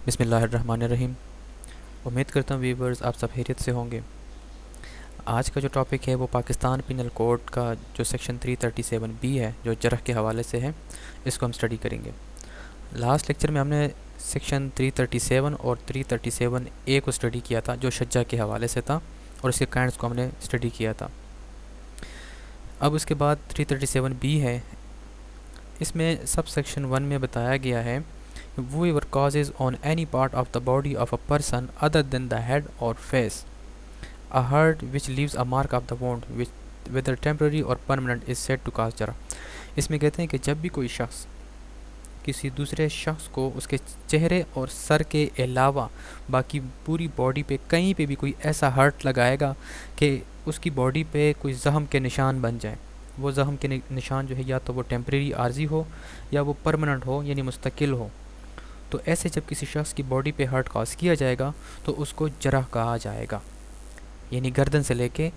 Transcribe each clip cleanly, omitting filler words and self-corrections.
بسم اللہ الرحمن الرحیم۔ امید کرتا ہوں ویورز آپ سب خیریت سے ہوں گے۔ آج کا جو ٹاپک ہے وہ پاکستان پینل کوڈ کا جو سیکشن 337B ہے جو جرح کے حوالے سے ہے، اس کو ہم سٹڈی کریں گے۔ لاسٹ لیکچر میں ہم نے سیکشن 337 اور 337A کو سٹڈی کیا تھا جو شجاع کے حوالے سے تھا، اور اس کے کائنڈس کو ہم نے سٹڈی کیا تھا۔ اب اس کے بعد 337B ہے، اس میں سب سیکشن 1 میں بتایا گیا ہے whoever causes on any part of the body of a person other than the head or face a hurt which leaves a mark of the wound which whether temporary or permanent is said to cause jarh۔ اس میں کہتے ہیں کہ جب بھی کوئی شخص کسی دوسرے شخص کو اس کے چہرے اور سر کے علاوہ باقی پوری باڈی پہ کہیں پہ بھی کوئی ایسا ہرٹ لگائے گا کہ اس کی باڈی پہ کوئی زخم کے نشان بن جائیں، وہ زخم کے نشان جو ہے یا تو وہ ٹیمپریری عارضی ہو یا وہ پرمننٹ ہو یعنی مستقل ہو، تو ایسے جب کسی شخص کی باڈی پہ ہرٹ کاز کیا جائے گا تو اس کو جرح کہا جائے گا۔ یعنی گردن سے لے کے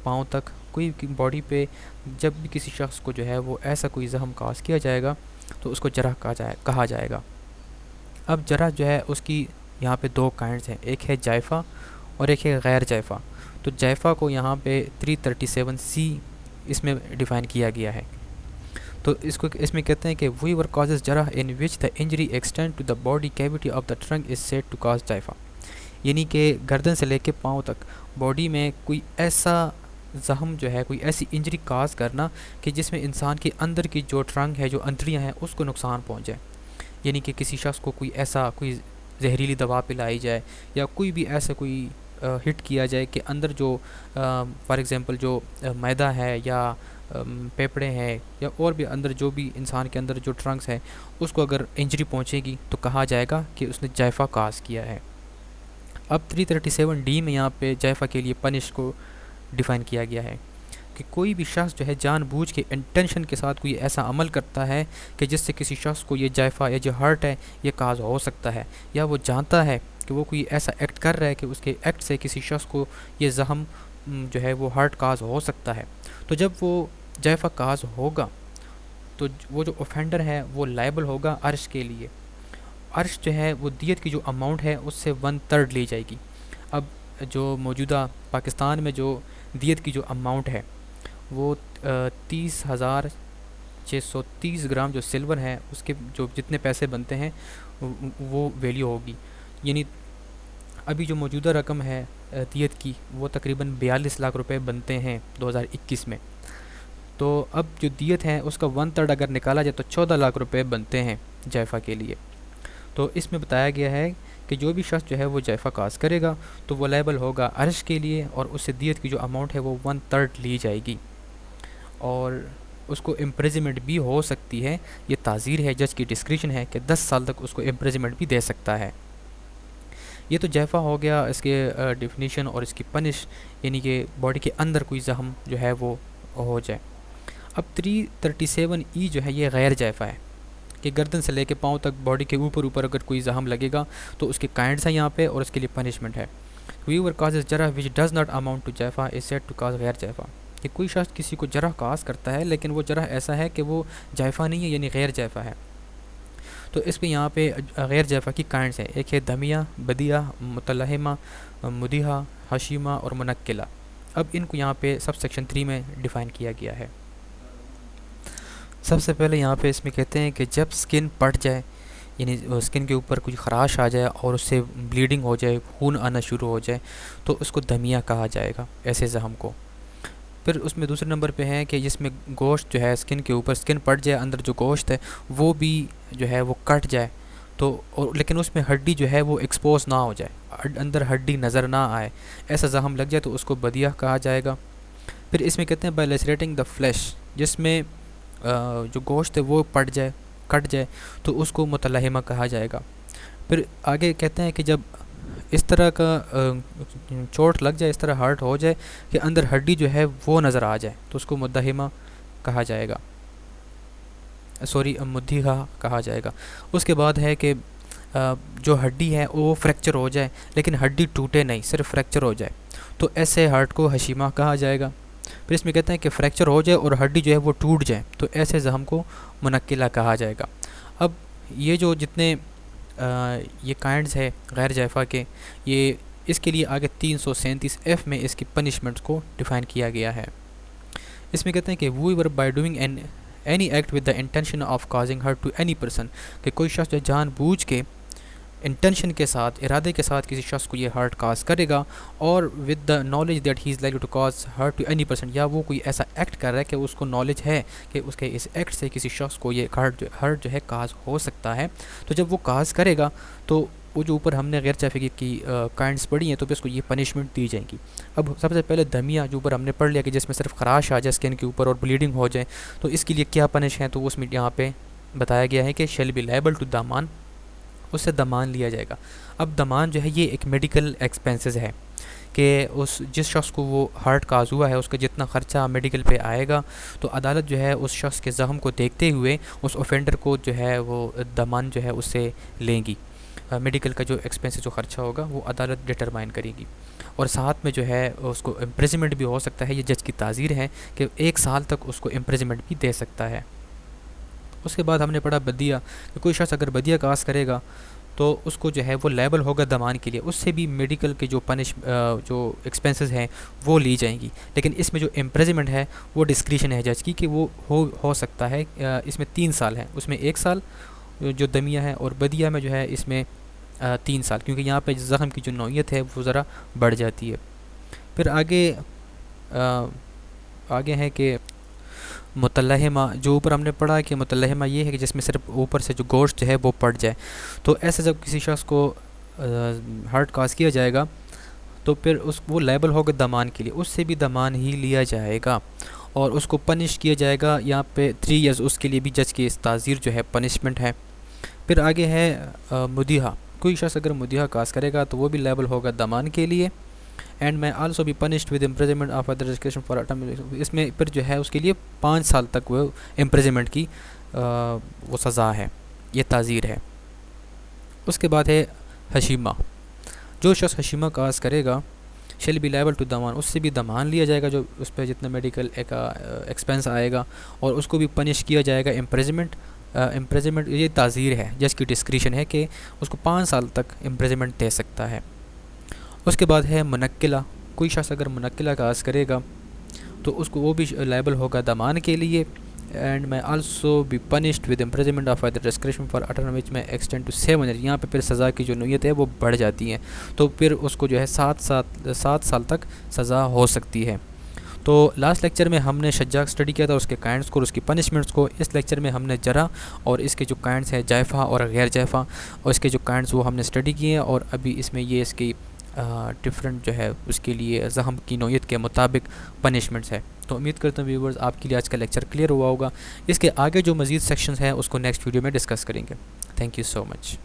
پاؤں تک کوئی باڈی پہ جب بھی کسی شخص کو جو ہے وہ ایسا کوئی زخم کاز کیا جائے گا تو اس کو جرح کہا جائے گا۔ اب جرح جو ہے اس کی یہاں پہ دو کائنڈز ہیں، ایک ہے جائفہ اور ایک ہے غیر جائفہ۔ تو جائفہ کو یہاں پہ 337C اس میں ڈیفائن کیا گیا ہے۔ تو اس میں کہتے ہیں کہ whoever causes jarh in which the injury extend to the body cavity of the trunk is said to cause جائفہ، یعنی کہ گردن سے لے کے پاؤں تک باڈی میں کوئی ایسا زخم جو ہے، کوئی ایسی انجری کاز کرنا کہ جس میں انسان کے اندر کی جو ٹرنک ہے، جو انتڑیاں ہیں، اس کو نقصان پہنچے۔ یعنی کہ کسی شخص کو کوئی زہریلی دوا پلائی جائے یا کوئی بھی ایسا کوئی ہٹ کیا جائے کہ اندر جو فار ایگزامپل جو معدہ ہے یا پیپڑے ہیں یا اور بھی اندر جو بھی انسان کے اندر جو ٹرنکس ہے، اس کو اگر انجری پہنچے گی تو کہا جائے گا کہ اس نے جائفہ کاز کیا ہے۔ اب 337D میں یہاں پہ جائفہ کے لیے پنش کو ڈیفائن کیا گیا ہے کہ کوئی بھی شخص جو ہے جان بوجھ کے انٹینشن کے ساتھ کوئی ایسا عمل کرتا ہے کہ جس سے کسی شخص کو یہ جائفہ یا جو ہرٹ ہے یہ کاز ہو سکتا ہے، یا وہ جانتا ہے کہ وہ کوئی ایسا ایکٹ کر رہا ہے کہ اس کے ایکٹ سے کسی شخص کو یہ زخم جو ہے وہ ہرٹ کاز ہو سکتا ہے، تو جب وہ جائفہ کاز ہوگا تو وہ جو اوفینڈر ہے وہ لائبل ہوگا عرش کے لیے۔ عرش جو ہے وہ دیت کی جو اماؤنٹ ہے اس سے 1/3 لی جائے گی۔ اب جو موجودہ پاکستان میں جو دیت کی جو اماؤنٹ ہے وہ 30,630 گرام جو سلور ہے اس کے جو جتنے پیسے بنتے ہیں وہ ویلیو ہوگی۔ یعنی ابھی جو موجودہ رقم ہے دیت کی وہ تقریباً 42 لاکھ روپے بنتے ہیں 2021 میں۔ تو اب جو دیت ہے اس کا 1/3 اگر نکالا جائے تو 14 لاکھ روپے بنتے ہیں جائفہ کے لیے۔ تو اس میں بتایا گیا ہے کہ جو بھی شخص جو ہے وہ جائفہ کاز کرے گا تو وہ لائبل ہوگا عرش کے لیے، اور اس سے دیت کی جو اماؤنٹ ہے وہ 1/3 لی جائے گی، اور اس کو امپریزمنٹ بھی ہو سکتی ہے۔ یہ تعزیر ہے، جج کی ڈسکریشن ہے کہ 10 سال تک اس کو امپریزمنٹ بھی دے سکتا ہے۔ یہ تو جائفہ ہو گیا اس کے ڈیفینیشن اور اس کی پنش، یعنی کہ باڈی کے اندر کوئی زخم جو ہے وہ ہو جائے۔ اب 337E جو ہے یہ غیر جائفہ ہے کہ گردن سے لے کے پاؤں تک باڈی کے اوپر اگر کوئی زخم لگے گا تو اس کے کائنڈس ہیں یہاں پہ اور اس کے لیے پنشمنٹ ہے۔ whoever causes jarh which does not amount to جائفہ is said to cause غیر جائفہ، کہ کوئی شخص کسی کو جرح کاز کرتا ہے لیکن وہ جرح ایسا ہے کہ وہ جائفہ نہیں ہے، یعنی غیر جائفہ ہے۔ تو اس پہ یہاں پہ غیر جائفہ کی کائنڈس ہیں، ایک ہے دمیہ، بدیہ، متلہمہ، مدیحہ، حشیمہ اور منقلہ۔ اب ان کو یہاں پہ سب سیکشن 3 میں ڈیفائن کیا گیا ہے۔ سب سے پہلے یہاں پہ اس میں کہتے ہیں کہ جب سکن پٹ جائے، یعنی سکن کے اوپر کچھ خراش آ جائے اور اس سے بلیڈنگ ہو جائے، خون آنا شروع ہو جائے، تو اس کو دمیہ کہا جائے گا ایسے زخم کو۔ پھر اس میں دوسرے نمبر پہ ہے کہ جس میں گوشت جو ہے سکن کے اوپر سکن پٹ جائے، اندر جو گوشت ہے وہ بھی جو ہے وہ کٹ جائے، تو لیکن اس میں ہڈی جو ہے وہ ایکسپوز نہ ہو جائے، اندر ہڈی نظر نہ آئے، ایسا زخم لگ جائے تو اس کو بدیہ کہا جائے گا۔ پھر اس میں کہتے ہیں بائی لیسریٹنگ دا فلیش، جس میں جو گوشت ہے وہ پٹ جائے، کٹ جائے، تو اس کو متلہمہ کہا جائے گا۔ پھر آگے کہتے ہیں کہ جب اس طرح کا چوٹ لگ جائے، اس طرح ہرٹ ہو جائے کہ اندر ہڈی جو ہے وہ نظر آ جائے تو اس کو مدہمہ کہا جائے گا، مدیحہ کہا جائے گا۔ اس کے بعد ہے کہ جو ہڈی ہے وہ فریکچر ہو جائے لیکن ہڈی ٹوٹے نہیں، صرف فریکچر ہو جائے، تو ایسے ہرٹ کو حشیمہ کہا جائے گا۔ پھر اس میں کہتے ہیں کہ فریکچر ہو جائے اور ہڈی جو ہے وہ ٹوٹ جائے تو ایسے زخم کو منقلہ کہا جائے گا۔ اب یہ جو جتنے یہ کائنڈز ہے غیر جائفہ کے، یہ اس کے لیے آگے 337 میں اس کی پنشمنٹس کو ڈیفائن کیا گیا ہے۔ اس میں کہتے ہیں کہ whoever by doing any act with the intention of causing hurt to any person, کہ کوئی شخص جو جان بوجھ کے انٹینشن کے ساتھ، ارادے کے ساتھ کسی شخص کو یہ ہرٹ کاز کرے گا، اور with the knowledge that he is likely to cause hurt to any person, یا وہ کوئی ایسا ایکٹ کر رہا ہے کہ اس کو نالج ہے کہ اس کے اس ایکٹ سے کسی شخص کو یہ ہرٹ جو ہے کاز ہو سکتا ہے، تو جب وہ کاز کرے گا تو وہ جو اوپر ہم نے غیر جائفہ کی کائنڈس پڑھی ہیں تو پھر اس کو یہ پنشمنٹ دی جائیں گی۔ اب سب سے پہلے دمیہ جو اوپر ہم نے پڑھ لیا کہ جس میں صرف خراش آ جائے اسکن کے اوپر اور بلیڈنگ ہو جائے، تو اس کے لیے کیا پنش ہے، تو اس میں یہاں پہ بتایا گیا ہے کہ شیل بی لائبل ٹو دامان، اس سے دمان لیا جائے گا۔ اب دمان جو ہے یہ ایک میڈیکل ایکسپینسز ہے کہ جس شخص کو وہ ہارٹ کاز ہوا ہے اس کا جتنا خرچہ میڈیکل پہ آئے گا، تو عدالت جو ہے اس شخص کے زخم کو دیکھتے ہوئے اس اوفینڈر کو جو ہے وہ دمان جو ہے اس سے لیں گی، میڈیکل کا جو ایکسپینس جو خرچہ ہوگا وہ عدالت ڈٹرمائن کرے گی، اور ساتھ میں جو ہے اس کو امپریزمنٹ بھی ہو سکتا ہے، یہ جج کی تعزیر ہے کہ 1 سال تک اس کو امپریزمنٹ بھی دے سکتا ہے۔ اس کے بعد ہم نے پڑھا بدیہ، کہ کوئی شخص اگر بدیہ کاز کرے گا تو اس کو جو ہے وہ لیبل ہوگا دمان کے لیے، اس سے بھی میڈیکل کے جو جو ایکسپینسز ہیں وہ لی جائیں گی، لیکن اس میں جو امپریزمنٹ ہے وہ ڈسکریشن ہے جج کی کہ وہ ہو سکتا ہے، اس میں 3 سال ہے، اس میں 1 سال جو دمیہ ہے، اور بدیہ میں جو ہے اس میں 3 سال، کیونکہ یہاں پہ زخم کی جو نوعیت ہے وہ ذرا بڑھ جاتی ہے۔ پھر آگے ہے کہ متلہمہ، جو اوپر ہم نے پڑھا کہ متلہمہ یہ ہے کہ جس میں صرف اوپر سے جو گوشت جو ہے وہ پڑ جائے، تو ایسے جب کسی شخص کو ہارٹ کاز کیا جائے گا تو پھر وہ لیبل ہوگا دمان کے لیے، اس سے بھی دمان ہی لیا جائے گا، اور اس کو پنش کیا جائے گا یہاں پہ 3 ایئرز، اس کے لیے بھی جج کی تعزیر جو ہے پنشمنٹ ہے۔ پھر آگے ہے مدیحہ، کوئی شخص اگر مدیحہ کاز کرے گا تو وہ بھی لیبل ہوگا دمان کے لیے، اینڈ میں آلسو بھی punished with imprisonment of either description for term, اس میں پھر جو ہے اس کے لیے 5 سال تک وہ امپریزمنٹ کی وہ سزا ہے، یہ تعزیر ہے۔ اس کے بعد ہے حشیمہ، جو شخص حشیمہ کاز کرے گا شیل بی لائبل ٹو دمان، اس سے بھی دمان لیا جائے گا جو اس پہ جتنا میڈیکل ایکسپینس آئے گا، اور اس کو بھی پنش کیا جائے گا امپریزمنٹ، یہ تعزیر ہے، جس کی ڈسکریشن ہے کہ اس کو 5 سال تک امپریزمنٹ دے سکتا ہے۔ اس کے بعد ہے منقلہ، کوئی شخص اگر منقلہ کاز کرے گا تو اس کو وہ بھی لائبل ہوگا دمان کے لیے، اینڈ میں آلسو بھی punished with imprisonment of either description for a term which میں ایکسٹینڈ ٹو 7 ایئر، یہاں پہ پھر سزا کی جو نوعیت ہے وہ بڑھ جاتی ہے، تو پھر اس کو جو ہے 7 سال تک سزا ہو سکتی ہے۔ تو لاسٹ لیکچر میں ہم نے شجاع اسٹڈی کیا تھا، اس کے کائنڈس کو اور اس کی پنشمنٹس کو۔ اس لیکچر میں ہم نے جرح اور اس کے جو کائنڈس ہیں جائفہ اور غیر جائفہ، اور اس کے جو کائنڈس وہ ہم نے اسٹڈی کیے ہیں، اور ابھی اس میں یہ اس کی ڈفرینٹ جو ہے اس کے لیے زخم کی نوعیت کے مطابق پنشمنٹس ہے۔ تو امید کرتا ہوں ویورز آپ کے لیے آج کا لیکچر کلیئر ہوا ہوگا۔ اس کے آگے جو مزید سیکشنز ہیں اس کو نیکسٹ ویڈیو میں ڈسکس کریں گے۔ Thank you so much.